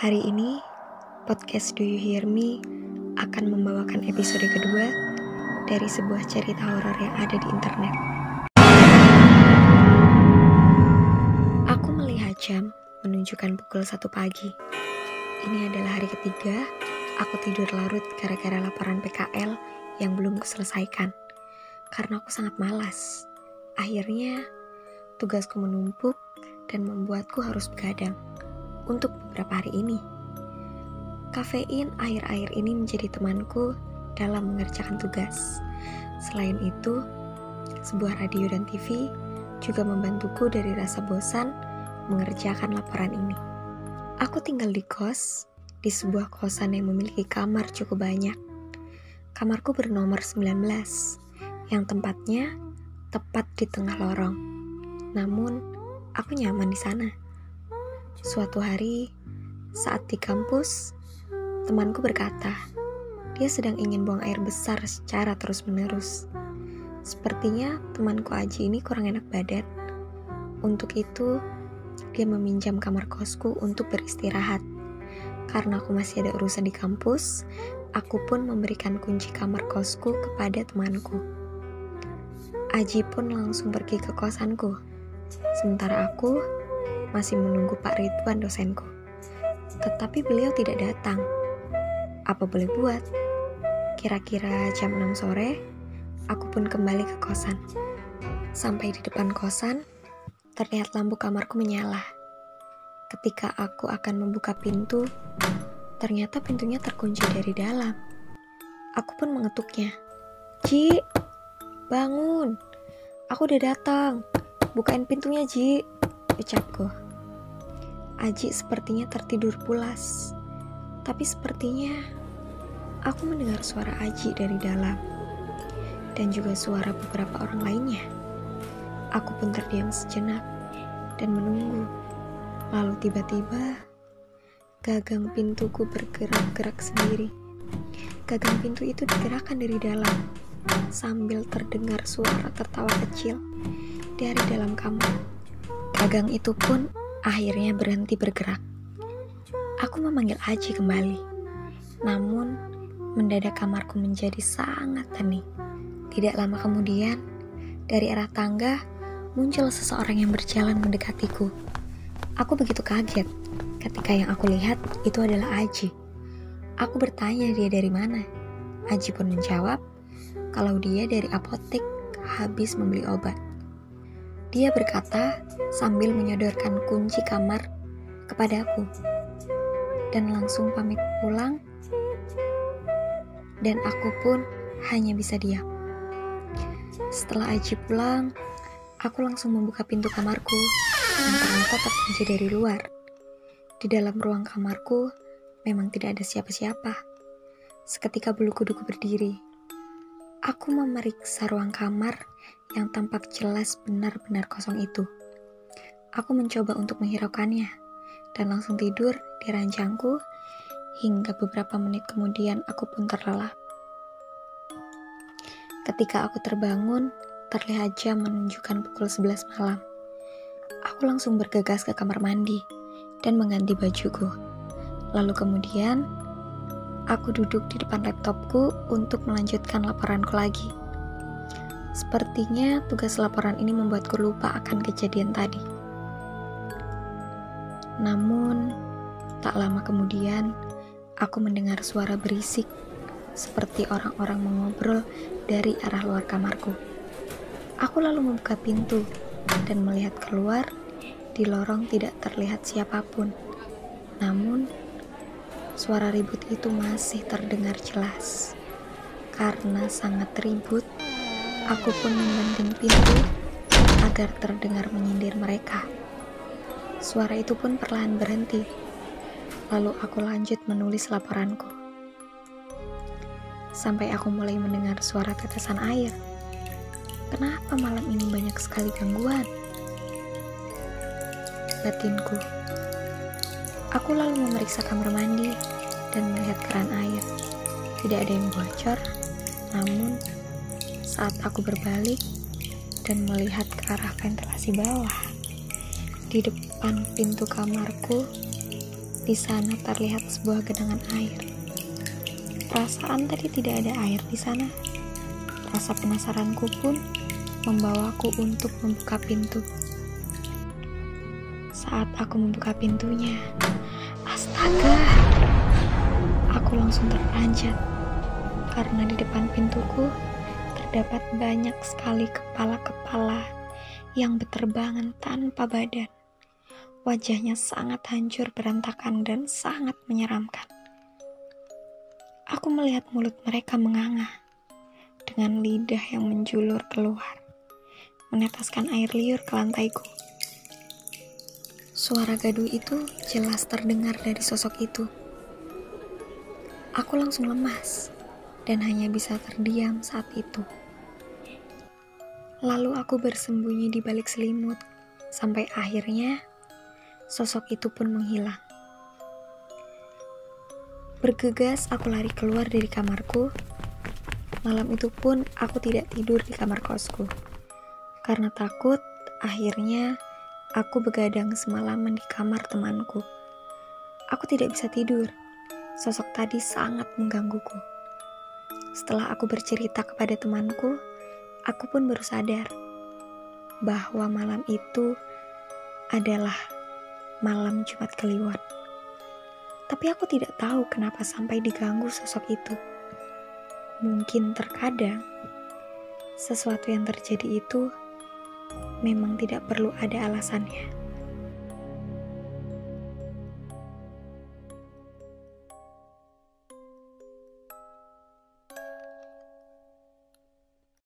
Hari ini, podcast Do You Hear Me akan membawakan episode kedua dari sebuah cerita horor yang ada di internet. Aku melihat jam menunjukkan pukul 1 pagi. Ini adalah hari ketiga aku tidur larut gara-gara laporan PKL yang belum kuselesaikan. Karena aku sangat malas. Akhirnya, tugasku menumpuk dan membuatku harus begadang. Untuk beberapa hari ini, kafein akhir-akhir ini menjadi temanku dalam mengerjakan tugas. Selain itu, sebuah radio dan TV juga membantuku dari rasa bosan mengerjakan laporan ini. Aku tinggal di kos, di sebuah kosan yang memiliki kamar cukup banyak. Kamarku bernomor 19, yang tempatnya tepat di tengah lorong. Namun, aku nyaman di sana. Suatu hari, saat di kampus, temanku berkata, dia sedang ingin buang air besar secara terus-menerus. Sepertinya temanku Aji ini kurang enak badan. Untuk itu, dia meminjam kamar kosku untuk beristirahat. Karena aku masih ada urusan di kampus, aku pun memberikan kunci kamar kosku kepada temanku. Aji pun langsung pergi ke kosanku. Sementara aku masih menunggu Pak Ridwan dosenku. Tetapi beliau tidak datang. Apa boleh buat? Kira-kira jam 6 sore, aku pun kembali ke kosan. Sampai di depan kosan, terlihat lampu kamarku menyala. Ketika aku akan membuka pintu, ternyata pintunya terkunci dari dalam. Aku pun mengetuknya. Ji, bangun. Aku udah datang. Bukain pintunya, Ji, ucapku. Aji sepertinya tertidur pulas. Tapi sepertinya aku mendengar suara Aji dari dalam. Dan juga suara beberapa orang lainnya. Aku pun terdiam sejenak dan menunggu. Lalu tiba-tiba gagang pintuku bergerak-gerak sendiri. Gagang pintu itu digerakkan dari dalam sambil terdengar suara tertawa kecil dari dalam kamar. Gagang itu pun akhirnya berhenti bergerak. Aku memanggil Aji kembali. Namun, mendadak kamarku menjadi sangat hening. Tidak lama kemudian, dari arah tangga muncul seseorang yang berjalan mendekatiku. Aku begitu kaget ketika yang aku lihat itu adalah Aji. Aku bertanya dia dari mana. Aji pun menjawab kalau dia dari apotek habis membeli obat. Dia berkata sambil menyodorkan kunci kamar kepadaku dan langsung pamit pulang, dan aku pun hanya bisa diam. Setelah Aji pulang, aku langsung membuka pintu kamarku yang ternyata terkunci dari luar. Di dalam ruang kamarku memang tidak ada siapa-siapa. Seketika bulu kuduku berdiri. Aku memeriksa ruang kamar yang tampak jelas benar-benar kosong itu. Aku mencoba untuk menghiraukannya dan langsung tidur di ranjangku hingga beberapa menit kemudian aku pun terlelap. Ketika aku terbangun, terlihat jam menunjukkan pukul 11 malam. Aku langsung bergegas ke kamar mandi dan mengganti bajuku. Lalu kemudian, aku duduk di depan laptopku untuk melanjutkan laporanku lagi. Sepertinya tugas laporan ini membuatku lupa akan kejadian tadi. Namun, tak lama kemudian, aku mendengar suara berisik seperti orang-orang mengobrol dari arah luar kamarku. Aku lalu membuka pintu dan melihat keluar. Di lorong tidak terlihat siapapun. Namun, suara ribut itu masih terdengar jelas. Karena sangat ribut, aku pun membanting pintu agar terdengar menyindir mereka. Suara itu pun perlahan berhenti. Lalu aku lanjut menulis laporanku. Sampai aku mulai mendengar suara tetesan air. Kenapa malam ini banyak sekali gangguan? Batinku. Aku lalu memeriksa kamar mandi dan melihat keran air. Tidak ada yang bocor, namun saat aku berbalik dan melihat ke arah ventilasi bawah, di depan pintu kamarku Di sana terlihat sebuah genangan air. Perasaan tadi tidak ada air di sana. Rasa penasaranku pun membawaku untuk membuka pintu. Saat aku membuka pintunya, astaga, aku langsung terperanjat karena di depan pintuku terdapat banyak sekali kepala-kepala yang berterbangan tanpa badan. Wajahnya sangat hancur berantakan dan sangat menyeramkan. Aku melihat mulut mereka menganga dengan lidah yang menjulur keluar, meneteskan air liur ke lantaiku. Suara gaduh itu jelas terdengar dari sosok itu. Aku langsung lemas dan hanya bisa terdiam saat itu. Lalu aku bersembunyi di balik selimut sampai akhirnya sosok itu pun menghilang. Bergegas aku lari keluar dari kamarku. Malam itu pun aku tidak tidur di kamar kosku. Karena takut, akhirnya aku begadang semalaman di kamar temanku. Aku tidak bisa tidur. Sosok tadi sangat menggangguku. Setelah aku bercerita kepada temanku, aku pun baru sadar bahwa malam itu adalah malam Jumat Kliwon. Tapi aku tidak tahu kenapa sampai diganggu sosok itu. Mungkin terkadang sesuatu yang terjadi itu memang tidak perlu ada alasannya.